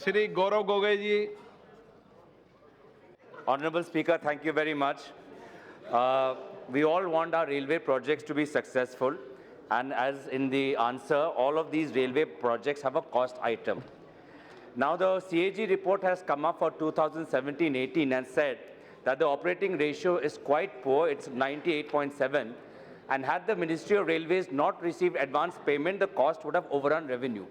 Shri Gaurav Gogoi ji. Honorable Speaker, thank you very much. We all want our railway projects to be successful, and as in the answer, all of these railway projects have a cost item. Now the CAG report has come up for 2017-18 and said that the operating ratio is quite poor, it's 98.7, and had the Ministry of Railways not received advance payment, the cost would have overrun revenue.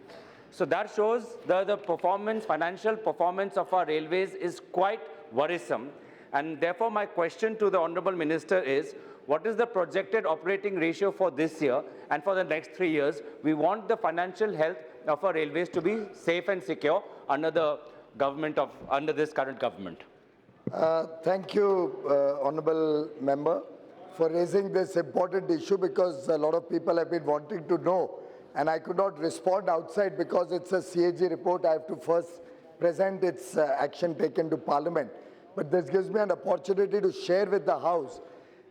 So that shows the performance, financial performance of our railways is quite worrisome. And therefore, my question to the Honourable Minister is, what is the projected operating ratio for this year and for the next 3 years? We want the financial health of our railways to be safe and secure under the government under this current government. Thank you, Honourable Member, for raising this important issue, because a lot of people have been wanting to know, and I could not respond outside because it's a CAG report. I have to first present its action taken to Parliament. But this gives me an opportunity to share with the House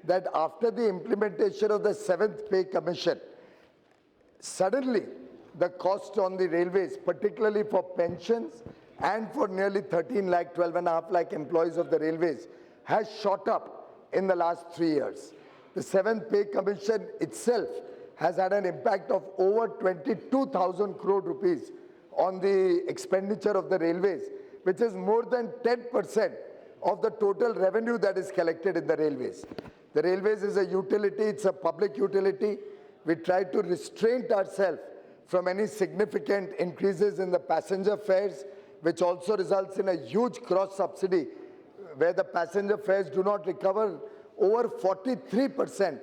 that after the implementation of the 7th Pay Commission, suddenly the cost on the railways, particularly for pensions and for nearly 13 lakh, 12.5 lakh employees of the railways, has shot up in the last 3 years. The 7th Pay Commission itself has had an impact of over 22,000 crore rupees on the expenditure of the railways, which is more than 10% of the total revenue that is collected in the railways. The railways is a utility, it's a public utility. We try to restrain ourselves from any significant increases in the passenger fares, which also results in a huge cross-subsidy, where the passenger fares do not recover over 43%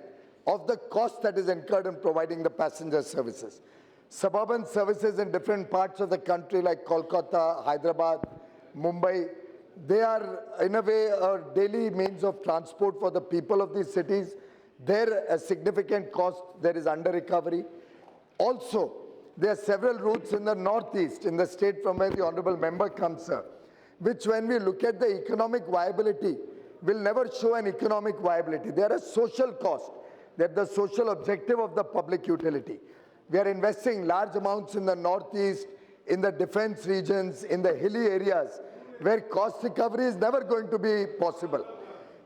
of the cost that is incurred in providing the passenger services. Suburban services in different parts of the country like Kolkata, Hyderabad, Mumbai, they are in a way a daily means of transport for the people of these cities. There a significant cost, there is under recovery. Also, there are several routes in the northeast, in the state from where the Honourable Member comes, sir, which when we look at the economic viability, will never show an economic viability. They are a social cost. They're the social objective of the public utility. We are investing large amounts in the northeast, in the defense regions, in the hilly areas, where cost recovery is never going to be possible.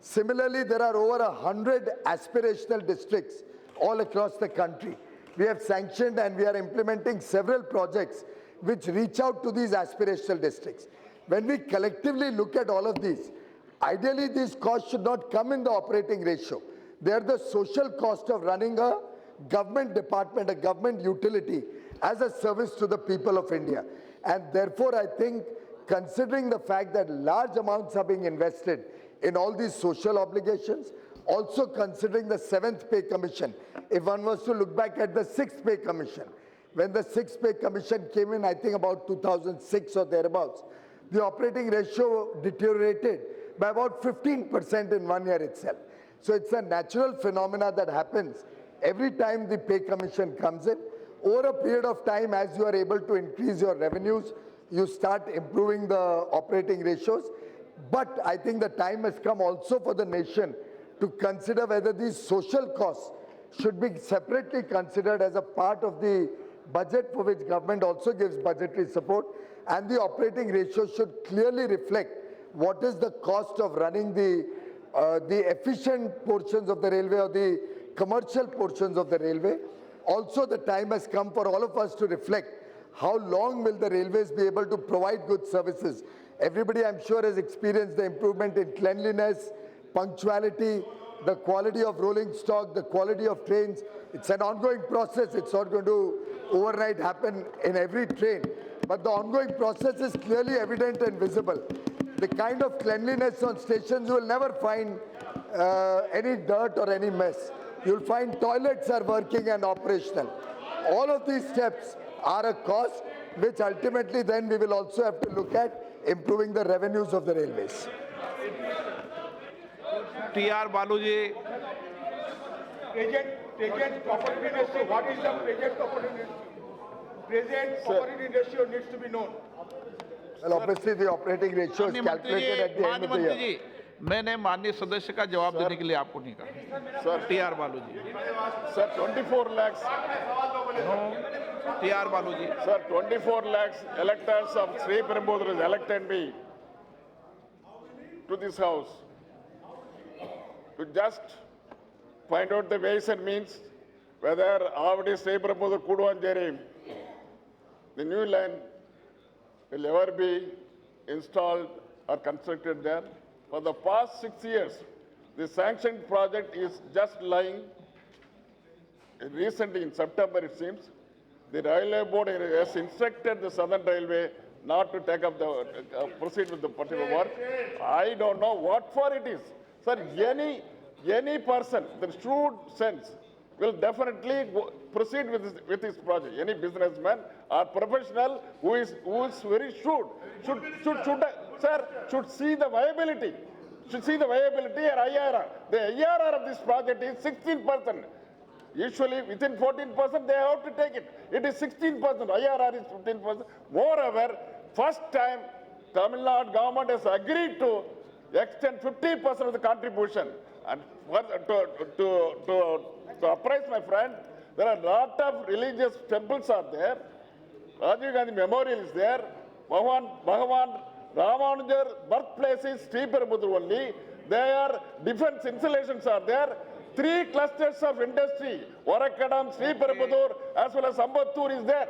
Similarly, there are over 100 aspirational districts all across the country. We have sanctioned and we are implementing several projects which reach out to these aspirational districts. When we collectively look at all of these, ideally these costs should not come in the operating ratio. They are the social cost of running a government department, a government utility as a service to the people of India. And therefore, I think, considering the fact that large amounts are being invested in all these social obligations, also considering the 7th Pay Commission, if one was to look back at the 6th Pay Commission, when the 6th Pay Commission came in, I think about 2006 or thereabouts, the operating ratio deteriorated by about 15% in 1 year itself. So it's a natural phenomena that happens every time the Pay Commission comes in. Over a period of time, as you are able to increase your revenues, you start improving the operating ratios. But I think the time has come also for the nation to consider whether these social costs should be separately considered as a part of the budget, for which government also gives budgetary support, and the operating ratio should clearly reflect what is the cost of running the efficient portions of the railway or the commercial portions of the railway. Also, the time has come for all of us to reflect how long will the railways be able to provide good services. Everybody, I'm sure, has experienced the improvement in cleanliness, punctuality, the quality of rolling stock, the quality of trains. It's an ongoing process. It's not going to overnight happen in every train. But the ongoing process is clearly evident and visible. The kind of cleanliness on stations, you will never find any dirt or any mess. You'll find toilets are working and operational. All of these steps are a cost, which ultimately then we will also have to look at improving the revenues of the railways. T.R. Baluji. Present property ratio. What is the present property ratio? Present property ratio needs to be known. Well, obviously the operating ratio is calculated at the end of the year. मैंने माननीय सदस्य का जवाब देने के लिए आपको नहीं कहा। Sir, TR. बालू जी। Sir, 24 lakhs. T.R. Baluji. Sir, 24 lakhs electors of Shri Piyush elected me to this house to just find out the ways and means whether already Shri Piyush Kuduvanjeri, the new line will ever be installed or constructed there. For the past 6 years, the sanctioned project is just lying. Recently, in September, it seems, the railway board has instructed the Southern Railway not to take up the proceed with the particular work. I don't know what for it is. Sir, any person, the shrewd sense, will definitely proceed with this project. Any businessman or professional who is very shrewd should see the viability. Should see the viability or IRR. The IRR of this project is 16%. Usually within 14% they have to take it. It is 16%. IRR is 15%. Moreover, first time Tamil Nadu government has agreed to extend 50% of the contribution. And to apprise my friend, there are a lot of religious temples are there. Rajiv Gandhi Memorial is there. Bhagavan Ramanujar birthplace is Shri Piyush only. There defense installations are there. 3 clusters of industry, Orakadam, Shri Piyush, as well as Ambattur is there,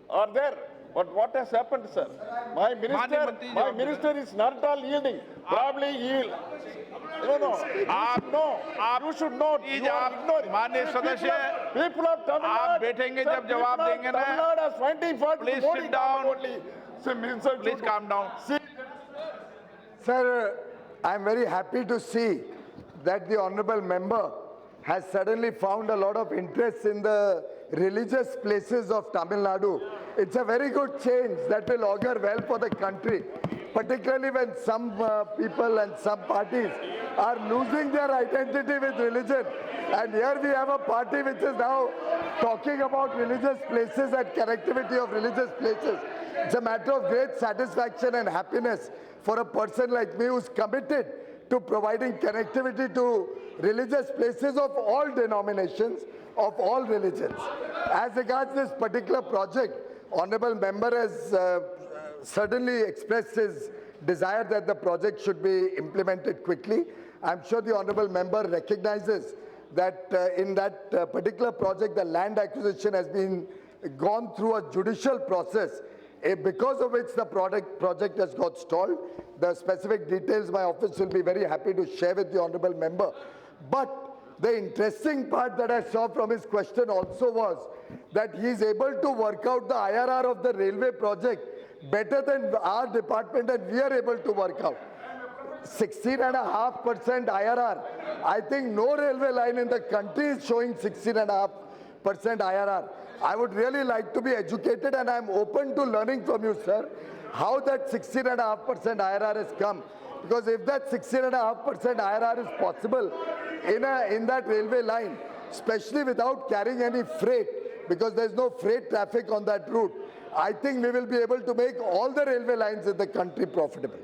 are there. But what has happened, sir? My minister is not at all yielding. Probably he will. You should know. You are ignoring. माननीय सदस्य, People of Tamil Nadu. आप बैठेंगे जब जवाब देंगे ना. Tamil Nadu has finding fault with Please Modi sit down. government only. So, Please calm down. Sir, I am very happy to see that the honorable member has suddenly found a lot of interest in the religious places of Tamil Nadu. It's a very good change that will augur well for the country, particularly when some people and some parties are losing their identity with religion. And here we have a party which is now talking about religious places and connectivity of religious places. It's a matter of great satisfaction and happiness for a person like me who's committed to providing connectivity to religious places of all denominations, of all religions. As regards this particular project, honorable member has certainly expressed his desire that the project should be implemented quickly. I'm sure the honorable member recognizes that in that particular project, the land acquisition has been gone through a judicial process, because of which the project has got stalled. The specific details my office will be very happy to share with the honorable member. But the interesting part that I saw from his question also was that he is able to work out the IRR of the railway project better than our department, and we are able to work out. 16.5% IRR. I think no railway line in the country is showing 16.5% IRR. I would really like to be educated, and I'm open to learning from you, sir, how that 16.5% IRR has come. Because if that 16.5% IRR is possible in that railway line, especially without carrying any freight, because there's no freight traffic on that route, I think we will be able to make all the railway lines in the country profitable.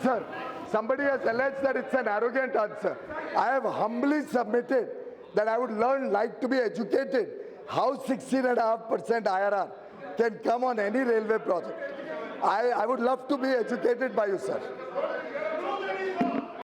Sir, somebody has alleged that it's an arrogant answer. I have humbly submitted that I would like to be educated how 16.5% IRR can come on any railway project. I would love to be educated by you, sir.